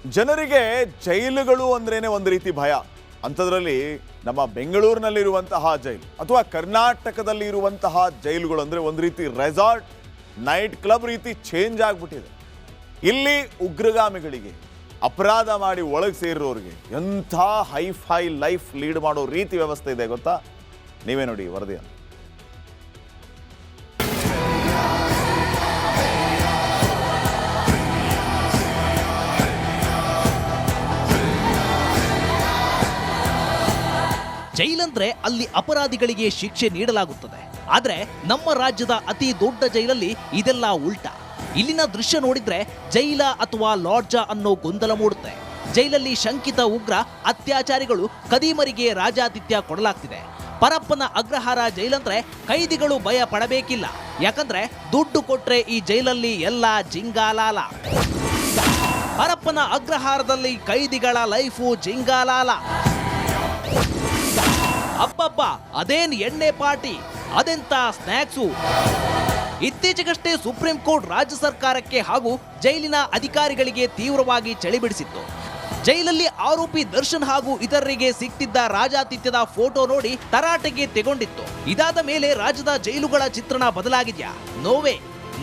ಜನರಿಗೆ ಜೈಲುಗಳು ಅಂದ್ರೇನೆ ಒಂದು ರೀತಿ ಭಯ. ಅಂಥದ್ರಲ್ಲಿ ನಮ್ಮ ಬೆಂಗಳೂರಿನಲ್ಲಿರುವಂತಹ ಜೈಲು ಅಥವಾ ಕರ್ನಾಟಕದಲ್ಲಿ ಇರುವಂತಹ ಜೈಲುಗಳು ಅಂದರೆ ಒಂದು ರೀತಿ ರೆಸಾರ್ಟ್ ನೈಟ್ ಕ್ಲಬ್ ರೀತಿ ಚೇಂಜ್ ಆಗಿಬಿಟ್ಟಿದೆ. ಇಲ್ಲಿ ಉಗ್ರಗಾಮಿಗಳಿಗೆ ಅಪರಾಧ ಮಾಡಿ ಒಳಗೆ ಸೇರಿರೋರಿಗೆ ಎಂಥ ಹೈಫೈ ಲೈಫ್ ಲೀಡ್ ಮಾಡೋ ರೀತಿ ವ್ಯವಸ್ಥೆ ಇದೆ ಗೊತ್ತಾ? ನೀವೇ ನೋಡಿ ವರದಿಯನ್ನು. ಜೈಲಂದ್ರೆ ಅಲ್ಲಿ ಅಪರಾಧಿಗಳಿಗೆ ಶಿಕ್ಷೆ ನೀಡಲಾಗುತ್ತದೆ. ಆದ್ರೆ ನಮ್ಮ ರಾಜ್ಯದ ಅತಿ ದೊಡ್ಡ ಜೈಲಲ್ಲಿ ಇದೆಲ್ಲ ಉಲ್ಟಾ. ಇಲ್ಲಿನ ದೃಶ್ಯ ನೋಡಿದ್ರೆ ಜೈಲ ಅಥವಾ ಲಾಡ್ಜಾ ಅನ್ನೋ ಗೊಂದಲ ಮೂಡುತ್ತೆ. ಜೈಲಲ್ಲಿ ಶಂಕಿತ ಉಗ್ರ ಅತ್ಯಾಚಾರಿಗಳು ಕದೀಮರಿಗೆ ರಾಜಾತಿಥ್ಯ ಕೊಡಲಾಗ್ತಿದೆ. ಪರಪ್ಪನ ಅಗ್ರಹಾರ ಜೈಲಂದ್ರೆ ಕೈದಿಗಳು ಭಯ ಪಡಬೇಕಿಲ್ಲ. ಯಾಕಂದ್ರೆ ದುಡ್ಡು ಕೊಟ್ರೆ ಈ ಜೈಲಲ್ಲಿ ಎಲ್ಲ ಜಿಂಗಾಲಾಲ. ಪರಪ್ಪನ ಅಗ್ರಹಾರದಲ್ಲಿ ಕೈದಿಗಳ ಲೈಫು ಜಿಂಗಾಲಾಲ. ಅಬ್ಬಬ್ಬ, ಅದೇನ್ ಎಣ್ಣೆ ಪಾರ್ಟಿ, ಅದೆಂತ ಸ್ನ್ಯಾಕ್ಸು. ಇತ್ತೀಚೆಗಷ್ಟೇ ಸುಪ್ರೀಂ ಕೋರ್ಟ್ ರಾಜ್ಯ ಸರ್ಕಾರಕ್ಕೆ ಹಾಗೂ ಜೈಲಿನ ಅಧಿಕಾರಿಗಳಿಗೆ ತೀವ್ರವಾಗಿ ಚಳಿ ಬಿಡಿಸಿತ್ತು. ಜೈಲಲ್ಲಿ ಆರೋಪಿ ದರ್ಶನ್ ಹಾಗೂ ಇತರರಿಗೆ ಸಿಕ್ತಿದ್ದ ರಾಜಾತಿಥ್ಯದ ಫೋಟೋ ನೋಡಿ ತರಾಟೆಗೆ ತೆಗೊಂಡಿತ್ತು. ಇದಾದ ಮೇಲೆ ರಾಜ್ಯದ ಜೈಲುಗಳ ಚಿತ್ರಣ ಬದಲಾಗಿದ್ಯಾ? ನೋವೇ,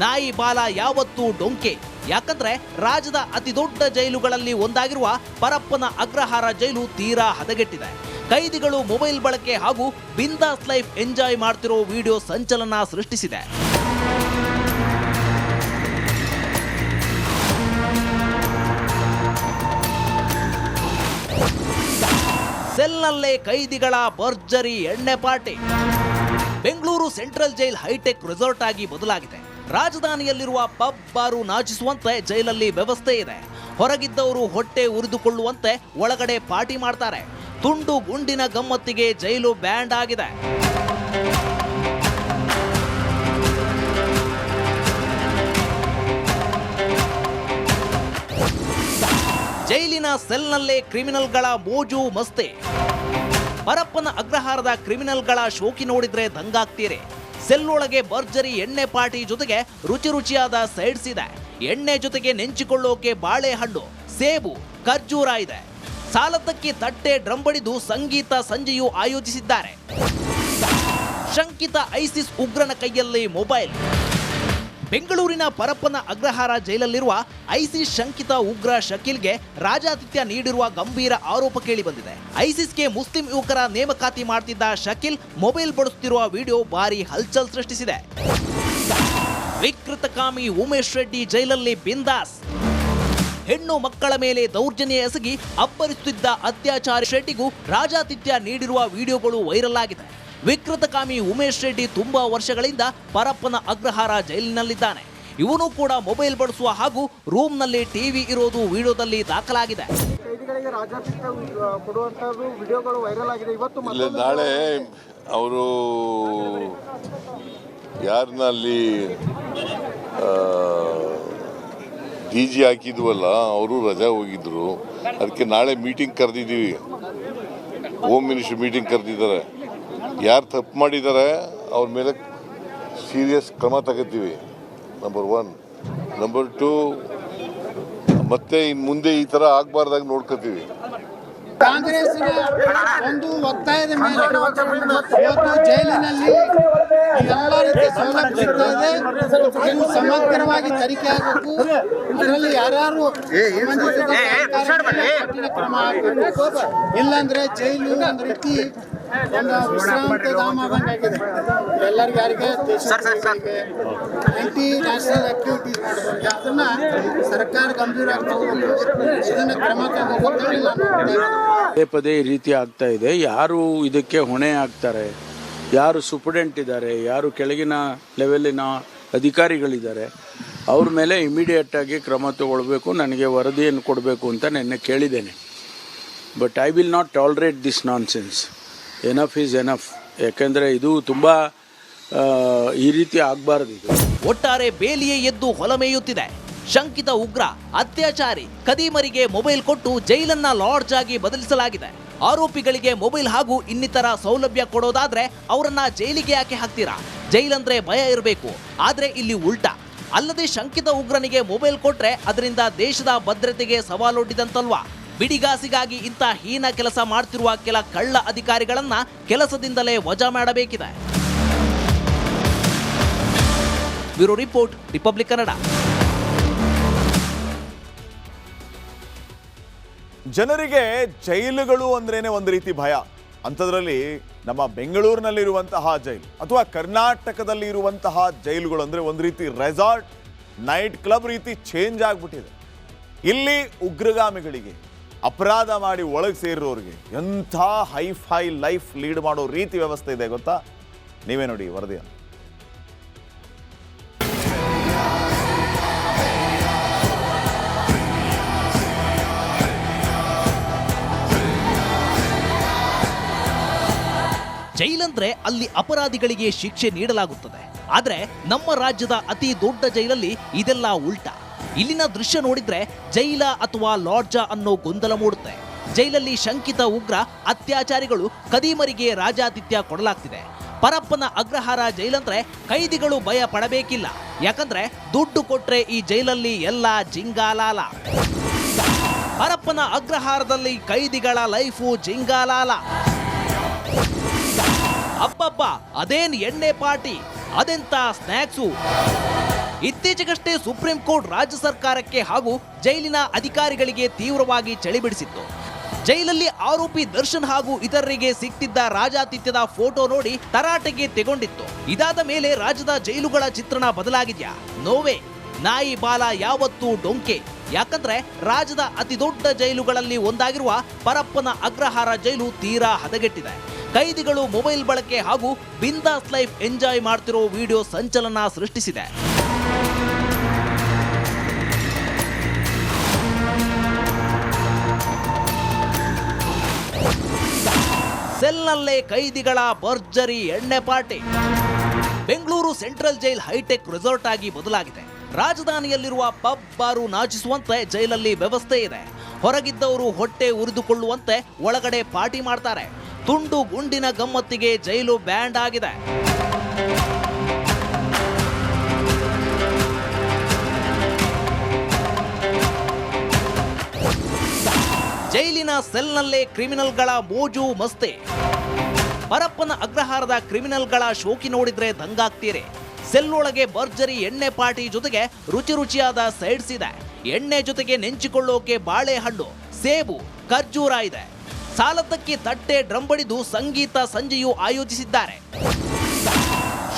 ನಾಯಿ ಬಾಲ ಯಾವತ್ತೂ ಡೊಂಕೆ. ಯಾಕಂದ್ರೆ ರಾಜ್ಯದ ಅತಿ ದೊಡ್ಡ ಜೈಲುಗಳಲ್ಲಿ ಒಂದಾಗಿರುವ ಪರಪ್ಪನ ಅಗ್ರಹಾರ ಜೈಲು ತೀರಾ ಹದಗೆಟ್ಟಿದೆ. ಕೈದಿಗಳು ಮೊಬೈಲ್ ಬಳಕೆ ಹಾಗೂ ಬಿಂದಾಸ್ ಲೈಫ್ ಎಂಜಾಯ್ ಮಾಡ್ತಿರೋ ವಿಡಿಯೋ ಸಂಚಲನ ಸೃಷ್ಟಿಸಿದೆ. ಸೆಲ್ನಲ್ಲೇ ಕೈದಿಗಳ ಭರ್ಜರಿ ಎಣ್ಣೆ party. Bengaluru central jail high tech resort ಆಗಿ ಬದಲಾಗಿದೆ. ರಾಜಧಾನಿಯಲ್ಲಿರುವ ಪಬ್ ಬಾರು ನಾಚಿಸುವಂತೆ ಜೈಲಲ್ಲಿ ವ್ಯವಸ್ಥೆ ಇದೆ. ಹೊರಗಿದ್ದವರು ಹೊಟ್ಟೆ ಉರಿದುಕೊಳ್ಳುವಂತೆ ಒಳಗಡೆ ಪಾರ್ಟಿ ಮಾಡ್ತಾರೆ. ತುಂಡು ಗುಂಡಿನ ಗಮ್ಮತ್ತಿಗೆ ಜೈಲು ಬ್ಯಾಂಡ್ ಆಗಿದೆ. ಜೈಲಿನ ಸೆಲ್ನಲ್ಲೇ ಕ್ರಿಮಿನಲ್ಗಳ ಮೋಜು ಮಸ್ತಿ. ಪರಪ್ಪನ ಅಗ್ರಹಾರದ ಕ್ರಿಮಿನಲ್ಗಳ ಶೋಕಿ ನೋಡಿದ್ರೆ ದಂಗಾಗ್ತೀರಿ. ಸೆಲ್ ಒಳಗೆ ಭರ್ಜರಿ ಎಣ್ಣೆ ಪಾರ್ಟಿ ಜೊತೆಗೆ ರುಚಿ ರುಚಿಯಾದ ಸೈಡ್ಸ್ ಇದೆ. ಎಣ್ಣೆ ಜೊತೆಗೆ ನೆಂಚಿಕೊಳ್ಳೋಕೆ ಬಾಳೆಹಣ್ಣು, ಸೇಬು, ಖರ್ಜೂರ ಇದೆ. ಸಾಲದಕ್ಕೆ ತಟ್ಟೆ ಡ್ರಮ್ ಬಡಿದು ಸಂಗೀತ ಸಂಜೆಯೂ ಆಯೋಜಿಸಿದ್ದಾರೆ. ಶಂಕಿತ ಐಸಿಸ್ ಉಗ್ರನ ಕೈಯಲ್ಲಿ ಮೊಬೈಲ್. ಬೆಂಗಳೂರಿನ ಪರಪ್ಪನ ಅಗ್ರಹಾರ ಜೈಲಲ್ಲಿರುವ ಐಸಿಸ್ ಶಂಕಿತ ಉಗ್ರ ಶಕೀಲ್ಗೆ ರಾಜಾತಿಥ್ಯ ನೀಡಿರುವ ಗಂಭೀರ ಆರೋಪ ಕೇಳಿ ಬಂದಿದೆ. ಐಸಿಸ್ಗೆ ಮುಸ್ಲಿಂ ಯುವಕರ ನೇಮಕಾತಿ ಮಾಡ್ತಿದ್ದ ಶಕೀಲ್ ಮೊಬೈಲ್ ಬಳಸುತ್ತಿರುವ ವಿಡಿಯೋ ಭಾರಿ ಹಲ್ಚಲ್ ಸೃಷ್ಟಿಸಿದೆ. ವಿಕೃತಕಾಮಿ ಉಮೇಶ್ ರೆಡ್ಡಿ ಜೈಲಲ್ಲಿ ಬಿಂದಾಸ್. ಹೆಣ್ಣು ಮಕ್ಕಳ ಮೇಲೆ ದೌರ್ಜನ್ಯ ಎಸಗಿ ಅಬ್ಬರಿಸುತ್ತಿದ್ದ ಅತ್ಯಾಚಾರಿ ಶೆಟ್ಟಿಗೂ ರಾಜಾತಿಥ್ಯ ನೀಡಿರುವ ವಿಡಿಯೋಗಳು ವೈರಲ್ ಆಗಿದೆ. ವಿಕೃತಕಾಮಿ ಉಮೇಶ್ ರೆಡ್ಡಿ ತುಂಬಾ ವರ್ಷಗಳಿಂದ ಪರಪ್ಪನ ಅಗ್ರಹಾರ ಜೈಲಿನಲ್ಲಿದ್ದಾನೆ. ಇವನು ಕೂಡ ಮೊಬೈಲ್ ಬಳಸುವ ಹಾಗೂ ರೂಮ್ನಲ್ಲಿ ಟಿವಿ ಇರೋದು ವಿಡಿಯೋದಲ್ಲಿ ದಾಖಲಾಗಿದೆ. ನಾಳೆ ಅವರು ಯಾರನ್ನ ಅಲ್ಲಿ ಡಿ.ಜಿ ಹಾಕಿದ್ವಲ್ಲ, ಅವರು ರಜಾ ಹೋಗಿದ್ರು. ಅದಕ್ಕೆ ನಾಳೆ ಮೀಟಿಂಗ್ ಕರೆದಿದ್ದೀವಿ. ಹೋಮ್ ಮಿನಿಸ್ಟರ್ ಮೀಟಿಂಗ್ ಕರೆದಿದ್ದಾರೆ. ಯಾರು ತಪ್ಪು ಮಾಡಿದ್ದಾರೆ ಅವ್ರ ಮೇಲೆ ಸೀರಿಯಸ್ ಕ್ರಮ ತಗೋತೀವಿ, ನಂಬರ್ 1. ನಂಬರ್ 2, ಮತ್ತೆ ಇನ್ನು ಮುಂದೆ ಈ ಥರ ಆಗಬಾರ್ದಾಗ ನೋಡ್ಕೋತೀವಿ. ಕಾಂಗ್ರೆಸ್ನ ಒಂದು ಒತ್ತಾಯದ ಮೇಲೆ ಇವತ್ತು ಜೈಲಿನಲ್ಲಿ ಎಲ್ಲ ರೀತಿಯ ಸೌಲಭ್ಯ ಸಿಗ್ತಾ ಇದೆ. ಇದು ಸಮಗ್ರವಾಗಿ ತನಿಖೆ ಆಗಬೇಕು. ಇದರಲ್ಲಿ ಯಾರು ಕಠಿಣ ಕ್ರಮ ಆಗಬೇಕು. ಇಲ್ಲಾಂದ್ರೆ ಜೈಲು ಒಂದು ರೀತಿ ಒಂದು ವಿಶ್ರಾಂತ ಧಾಮ ಆಗಿದೆ. ಎಲ್ಲರಿಗೂ ಯಾರಿಗೆ ಆಂಟಿ ನ್ಯಾಷನಲ್ ಆಕ್ಟಿವಿಟೀಸ್ ಮಾಡಬೇಕು. ಅದನ್ನ ಸರ್ಕಾರ ಗಂಭೀರವಾಗಿ ತಗೋಬೇಕು. ಇದನ್ನ ಕ್ರಮ ಪದೇ ಪದೇ ಈ ರೀತಿ ಆಗ್ತಾ ಇದೆ. ಯಾರು ಇದಕ್ಕೆ ಹೊಣೆ ಆಗ್ತಾರೆ, ಯಾರು ಸೂಪರ್ಡೆಂಟ್ ಇದ್ದಾರೆ, ಯಾರು ಕೆಳಗಿನ ಲೆವೆಲಿನ ಅಧಿಕಾರಿಗಳಿದ್ದಾರೆ, ಅವ್ರ ಮೇಲೆ ಇಮಿಡಿಯೇಟ್ ಆಗಿ ಕ್ರಮ ತಗೊಳ್ಬೇಕು. ನನಗೆ ವರದಿಯನ್ನು ಕೊಡಬೇಕು ಅಂತ ನೆನ್ನೆ ಕೇಳಿದ್ದೇನೆ. But I will not tolerate this nonsense. Enough is enough. ಯಾಕೆಂದರೆ ಇದು ತುಂಬ ಈ ರೀತಿ ಆಗಬಾರ್ದು. ಇದು ಒಟ್ಟಾರೆ ಬೇಲಿಯೇ ಎದ್ದು ಹೊಲಮೇಯುತ್ತಿದೆ. ಶಂಕಿತ ಉಗ್ರ ಅತ್ಯಾಚಾರಿ ಕದೀಮರಿಗೆ ಮೊಬೈಲ್ ಕೊಟ್ಟು ಜೈಲನ್ನ ಲಾಡ್ಜ್ ಆಗಿ ಬದಲಿಸಲಾಗಿದೆ. ಆರೋಪಿಗಳಿಗೆ ಮೊಬೈಲ್ ಹಾಗೂ ಇನ್ನಿತರ ಸೌಲಭ್ಯ ಕೊಡೋದಾದ್ರೆ ಅವರನ್ನ ಜೈಲಿಗೆ ಯಾಕೆ ಹಾಕ್ತೀರಾ? ಜೈಲಂದ್ರೆ ಭಯ ಇರಬೇಕು. ಆದ್ರೆ ಇಲ್ಲಿ ಉಲ್ಟಾ. ಅಲ್ಲದೆ ಶಂಕಿತ ಉಗ್ರನಿಗೆ ಮೊಬೈಲ್ ಕೊಟ್ರೆ ಅದರಿಂದ ದೇಶದ ಭದ್ರತೆಗೆ ಸವಾಲೊಡ್ಡಿದಂತಲ್ವಾ? ಬಿಡಿಗಾಸಿಗಾಗಿ ಇಂಥ ಹೀನ ಕೆಲಸ ಮಾಡ್ತಿರುವ ಕೆಲ ಕಳ್ಳ ಅಧಿಕಾರಿಗಳನ್ನ ಕೆಲಸದಿಂದಲೇ ವಜಾ ಮಾಡಬೇಕಿದೆ. Bureau report, republic Kannada. ಜನರಿಗೆ ಜೈಲುಗಳು ಅಂದ್ರೇನೆ ಒಂದು ರೀತಿ ಭಯ. ಅಂಥದ್ರಲ್ಲಿ ನಮ್ಮ ಬೆಂಗಳೂರಿನಲ್ಲಿರುವಂತಹ ಜೈಲು ಅಥವಾ ಕರ್ನಾಟಕದಲ್ಲಿ ಇರುವಂತಹ ಜೈಲುಗಳು ಅಂದರೆ ಒಂದು ರೀತಿ ರೆಸಾರ್ಟ್, ನೈಟ್ ಕ್ಲಬ್ ರೀತಿ ಚೇಂಜ್ ಆಗಿಬಿಟ್ಟಿದೆ. ಇಲ್ಲಿ ಉಗ್ರಗಾಮಿಗಳಿಗೆ, ಅಪರಾಧ ಮಾಡಿ ಒಳಗೆ ಸೇರಿರೋರಿಗೆ ಎಂಥ ಹೈಫೈ ಲೈಫ್ ಲೀಡ್ ಮಾಡೋ ರೀತಿ ವ್ಯವಸ್ಥೆ ಇದೆ ಗೊತ್ತಾ? ನೀವೇ ನೋಡಿ ವರದಿಯನ್ನು. ಜೈಲಂದ್ರೆ ಅಲ್ಲಿ ಅಪರಾಧಿಗಳಿಗೆ ಶಿಕ್ಷೆ ನೀಡಲಾಗುತ್ತದೆ. ಆದ್ರೆ ನಮ್ಮ ರಾಜ್ಯದ ಅತಿ ದೊಡ್ಡ ಜೈಲಲ್ಲಿ ಇದೆಲ್ಲ ಉಲ್ಟಾ. ಇಲ್ಲಿನ ದೃಶ್ಯ ನೋಡಿದ್ರೆ ಜೈಲ ಅಥವಾ ಲಾಡ್ಜಾ ಅನ್ನೋ ಗೊಂದಲ ಮೂಡುತ್ತೆ. ಜೈಲಲ್ಲಿ ಶಂಕಿತ ಉಗ್ರ, ಅತ್ಯಾಚಾರಿಗಳು, ಕದೀಮರಿಗೆ ರಾಜಾತಿಥ್ಯ ಕೊಡಲಾಗ್ತಿದೆ. ಪರಪ್ಪನ ಅಗ್ರಹಾರ ಜೈಲಂದ್ರೆ ಕೈದಿಗಳು ಭಯ ಪಡಬೇಕಿಲ್ಲ. ಯಾಕಂದ್ರೆ ದುಡ್ಡು ಕೊಟ್ರೆ ಈ ಜೈಲಲ್ಲಿ ಎಲ್ಲ ಜಿಂಗಾಲಾಲ. ಪರಪ್ಪನ ಅಗ್ರಹಾರದಲ್ಲಿ ಕೈದಿಗಳ ಲೈಫು ಜಿಂಗಾಲಾಲ. ಅಬ್ಬಬ್ಬ, ಅದೇನ್ ಎಣ್ಣೆ ಪಾರ್ಟಿ, ಅದೆಂತ ಸ್ನ್ಯಾಕ್ಸು. ಇತ್ತೀಚೆಗಷ್ಟೇ ಸುಪ್ರೀಂ ಕೋರ್ಟ್ ರಾಜ್ಯ ಸರ್ಕಾರಕ್ಕೆ ಹಾಗೂ ಜೈಲಿನ ಅಧಿಕಾರಿಗಳಿಗೆ ತೀವ್ರವಾಗಿ ಚಳಿ ಬಿಡಿಸಿತ್ತು. ಜೈಲಲ್ಲಿ ಆರೋಪಿ ದರ್ಶನ್ ಹಾಗೂ ಇತರರಿಗೆ ಸಿಕ್ತಿದ್ದ ರಾಜಾತಿಥ್ಯದ ಫೋಟೋ ನೋಡಿ ತರಾಟೆಗೆ ತೆಗೊಂಡಿತ್ತು. ಇದಾದ ಮೇಲೆ ರಾಜ್ಯದ ಜೈಲುಗಳ ಚಿತ್ರಣ ಬದಲಾಗಿದ್ಯಾ? ನೋವೇ. ನಾಯಿ ಬಾಲ ಯಾವತ್ತೂ ಡೊಂಕೆ. ಯಾಕಂದ್ರೆ ರಾಜ್ಯದ ಅತಿ ದೊಡ್ಡ ಜೈಲುಗಳಲ್ಲಿ ಒಂದಾಗಿರುವ ಪರಪ್ಪನ ಅಗ್ರಹಾರ ಜೈಲು ತೀರಾ ಹದಗೆಟ್ಟಿದೆ. ಕೈದಿಗಳು ಮೊಬೈಲ್ ಬಳಕೆ ಹಾಗೂ ಬಿಂದಾಸ್ ಲೈಫ್ ಎಂಜಾಯ್ ಮಾಡ್ತಿರೋ ವಿಡಿಯೋ ಸಂಚಲನ ಸೃಷ್ಟಿಸಿದೆ. ಸೆಲ್ನಲ್ಲೇ ಕೈದಿಗಳ ಭರ್ಜರಿ ಎಣ್ಣೆ party. Bengaluru central jail high tech resort ಆಗಿ ಬದಲಾಗಿದೆ. ರಾಜಧಾನಿಯಲ್ಲಿರುವ ಪಬ್ ಬಾರು ನಾಚಿಸುವಂತೆ ಜೈಲಲ್ಲಿ ವ್ಯವಸ್ಥೆ ಇದೆ. ಹೊರಗಿದ್ದವರು ಹೊಟ್ಟೆ ಉರಿದುಕೊಳ್ಳುವಂತೆ ಒಳಗಡೆ ಪಾರ್ಟಿ ಮಾಡ್ತಾರೆ. ತುಂಡು ಗುಂಡಿನ ಗಮ್ಮತ್ತಿಗೆ ಜೈಲು ಬ್ಯಾಂಡ್ ಆಗಿದೆ. ಜೈಲಿನ ಸೆಲ್ನಲ್ಲೇ ಕ್ರಿಮಿನಲ್ಗಳ ಮೋಜು ಮಸ್ತಿ. ಪರಪ್ಪನ ಅಗ್ರಹಾರದ ಕ್ರಿಮಿನಲ್ಗಳ ಶೋಕಿ ನೋಡಿದ್ರೆ ದಂಗಾಗ್ತೀರಿ. ಸೆಲ್ ಒಳಗೆ ಭರ್ಜರಿ ಎಣ್ಣೆ ಪಾರ್ಟಿ ಜೊತೆಗೆ ರುಚಿ ರುಚಿಯಾದ ಸೈಡ್ಸ್ ಇದೆ. ಎಣ್ಣೆ ಜೊತೆಗೆ ನೆಂಚಿಕೊಳ್ಳೋಕೆ ಬಾಳೆಹಣ್ಣು, ಸೇಬು, ಖರ್ಜೂರ ಇದೆ. ಸಾಲದ್ದಕ್ಕೆ ತಟ್ಟೆ ಡ್ರಮ್ ಬಡಿದು ಸಂಗೀತ ಸಂಜೆಯೂ ಆಯೋಜಿಸಿದ್ದಾರೆ.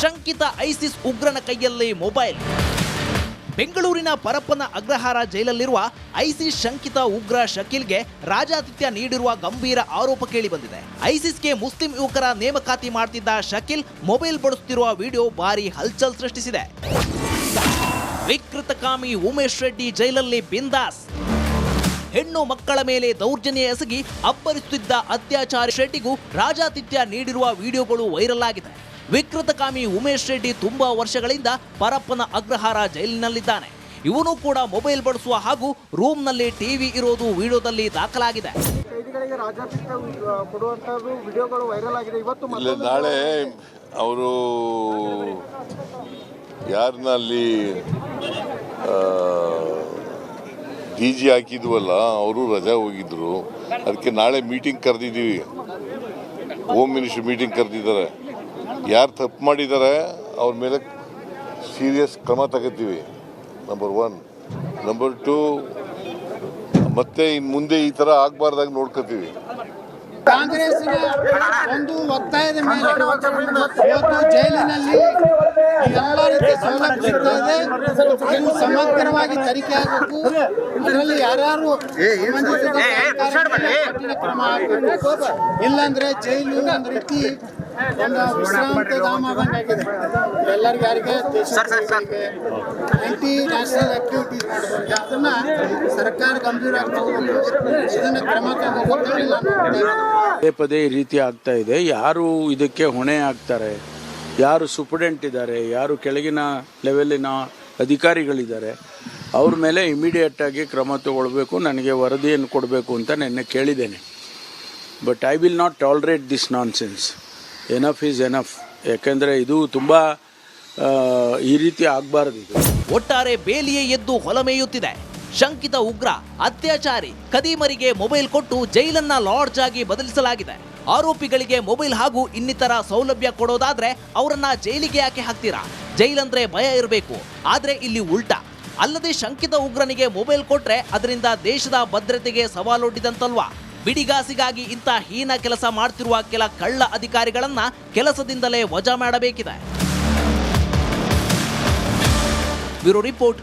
ಶಂಕಿತ ಐಸಿಸ್ ಉಗ್ರನ ಕೈಯಲ್ಲಿ ಮೊಬೈಲ್. ಬೆಂಗಳೂರಿನ ಪರಪ್ಪನ ಅಗ್ರಹಾರ ಜೈಲಲ್ಲಿರುವ ಐಸಿಸ್ ಶಂಕಿತ ಉಗ್ರ ಶಕೀಲ್ಗೆ ರಾಜಾತಿಥ್ಯ ನೀಡಿರುವ ಗಂಭೀರ ಆರೋಪ ಕೇಳಿಬಂದಿದೆ. ಐಸಿಸ್ಗೆ ಮುಸ್ಲಿಂ ಯುವಕರ ನೇಮಕಾತಿ ಮಾಡ್ತಿದ್ದ ಶಕೀಲ್ ಮೊಬೈಲ್ ಬಳಸುತ್ತಿರುವ ವಿಡಿಯೋ ಭಾರಿ ಹಲ್ಚಲ್ ಸೃಷ್ಟಿಸಿದೆ. ವಿಕೃತಕಾಮಿ ಉಮೇಶ್ ರೆಡ್ಡಿ ಜೈಲಲ್ಲಿ ಬಿಂದಾಸ್. ಹೆಣ್ಣು ಮಕ್ಕಳ ಮೇಲೆ ದೌರ್ಜನ್ಯ ಎಸಗಿ ಅಬ್ಬರಿಸುತ್ತಿದ್ದ ಅತ್ಯಾಚಾರಿ ರೆಡ್ಡಿಗೂ ರಾಜಾತಿಥ್ಯ ನೀಡಿರುವ ವಿಡಿಯೋಗಳು ವೈರಲ್ ಆಗಿದೆ. ವಿಕೃತಕಾಮಿ ಉಮೇಶ್ ರೆಡ್ಡಿ ತುಂಬಾ ವರ್ಷಗಳಿಂದ ಪರಪ್ಪನ ಅಗ್ರಹಾರ ಜೈಲಿನಲ್ಲಿದ್ದಾನೆ. ಇವನು ಕೂಡ ಮೊಬೈಲ್ ಬಳಸುವ ಹಾಗೂ ರೂಮ್ನಲ್ಲಿ ಟಿವಿ ಇರೋದು ವಿಡಿಯೋದಲ್ಲಿ ದಾಖಲಾಗಿದೆ. ಕೈದಿಗಳಿಗೆ ರಾಜಾತಿಥ್ಯ ಕೊಡುವಂತದ್ದು ವಿಡಿಯೋಗಳು ವೈರಲ್ ಆಗಿದೆ. ಇವತ್ತು ನಾಳೆ ಅವರು ಯಾರನ್ನಲ್ಲಿ DG ಹಾಕಿದ್ವಲ್ಲ, ಅವರು ರಜಾ ಹೋಗಿದ್ರು. ಅದಕ್ಕೆ ನಾಳೆ ಮೀಟಿಂಗ್ ಕರೆದಿದ್ದೀವಿ. ಹೋಮ್ ಮಿನಿಸ್ಟರ್ ಮೀಟಿಂಗ್ ಕರೆದಿದ್ದಾರೆ. ಯಾರು ತಪ್ಪು ಮಾಡಿದ್ದಾರೆ ಅವ್ರ ಮೇಲೆ ಸೀರಿಯಸ್ ಕ್ರಮ ತಗೋತೀವಿ. ನಂಬರ್ 1. ನಂಬರ್ 2, ಮತ್ತೆ ಇನ್ನು ಮುಂದೆ ಈ ಥರ ಆಗಬಾರ್ದಾಗ ನೋಡ್ಕೋತೀವಿ. ಕಾಂಗ್ರೆಸ್ನ ಒಂದು ಒತ್ತಾಯದ ಮೇಲೆ ಇವತ್ತು ಜೈಲಿನಲ್ಲಿ ಎಲ್ಲ ರೀತಿಯ ಸೌಲಭ್ಯ ಸಿಗ್ತಾ ಇದೆ. ಇದು ಸಮಗ್ರವಾಗಿ ತನಿಖೆ ಆಗಬೇಕು. ಇದರಲ್ಲಿ ಯಾರ್ಯಾರು ಕಠಿಣ ಕ್ರಮ ಆಗಬೇಕು. ಇಲ್ಲಾಂದ್ರೆ ಜೈಲು ಒಂದು ರೀತಿ ಒಂದು ವಿಶ್ರಾಂತಿ ಧಾಮ ಆಗಿದೆ. ಎಲ್ಲರಿಗೂ ಯಾರಿಗೆ ಆಂಟಿ ನ್ಯಾಷನಲ್ ಆಕ್ಟಿವಿಟೀಸ್ ಮಾಡಬೇಕು. ಅದನ್ನ ಸರ್ಕಾರ ಗಂಭೀರವಾಗಿ ಇದನ್ನ ಕ್ರಮ ತಗೋಬೇಕು. ಪದೇ ಪದೇ ಈ ರೀತಿ ಆಗ್ತಾ ಇದೆ. ಯಾರು ಇದಕ್ಕೆ ಹೊಣೆ ಆಗ್ತಾರೆ, ಯಾರು ಸೂಪರ್ಡೆಂಟ್ ಇದ್ದಾರೆ, ಯಾರು ಕೆಳಗಿನ ಲೆವೆಲಿನ ಅಧಿಕಾರಿಗಳಿದ್ದಾರೆ, ಅವ್ರ ಮೇಲೆ ಇಮಿಡಿಯೇಟ್ ಆಗಿ ಕ್ರಮ ತಗೊಳ್ಬೇಕು. ನನಗೆ ವರದಿಯನ್ನು ಕೊಡಬೇಕು ಅಂತ ನಿನ್ನೆ ಕೇಳಿದ್ದೇನೆ. But I will not tolerate this nonsense. Enough is enough. ಯಾಕೆಂದರೆ ಇದು ತುಂಬ ಈ ರೀತಿ ಆಗಬಾರ್ದು. ಇದು ಒಟ್ಟಾರೆ ಬೇಲಿಯೇ ಎದ್ದು ಹೊಲಮೇಯುತ್ತಿದೆ. ಶಂಕಿತ ಉಗ್ರ, ಅತ್ಯಾಚಾರಿ, ಕದೀಮರಿಗೆ ಮೊಬೈಲ್ ಕೊಟ್ಟು ಜೈಲನ್ನ ಲಾಡ್ಜ್ ಆಗಿ ಬದಲಿಸಲಾಗಿದೆ. ಆರೋಪಿಗಳಿಗೆ ಮೊಬೈಲ್ ಹಾಗೂ ಇನ್ನಿತರ ಸೌಲಭ್ಯ ಕೊಡೋದಾದ್ರೆ ಅವರನ್ನ ಜೈಲಿಗೆ ಯಾಕೆ ಹಾಕ್ತೀರಾ? ಜೈಲಂದ್ರೆ ಭಯ ಇರಬೇಕು, ಆದ್ರೆ ಇಲ್ಲಿ ಉಲ್ಟಾ. ಅಲ್ಲದೆ ಶಂಕಿತ ಉಗ್ರನಿಗೆ ಮೊಬೈಲ್ ಕೊಟ್ರೆ ಅದರಿಂದ ದೇಶದ ಭದ್ರತೆಗೆ ಸವಾಲೊಡ್ಡಿದಂತಲ್ವಾ? ಬಿಡಿಗಾಸಿಗಾಗಿ ಇಂಥ ಹೀನ ಕೆಲಸ ಮಾಡ್ತಿರುವ ಕೆಲ ಕಳ್ಳ ಅಧಿಕಾರಿಗಳನ್ನ ಕೆಲಸದಿಂದಲೇ ವಜಾ ಮಾಡಬೇಕಿದೆ. Bureau report.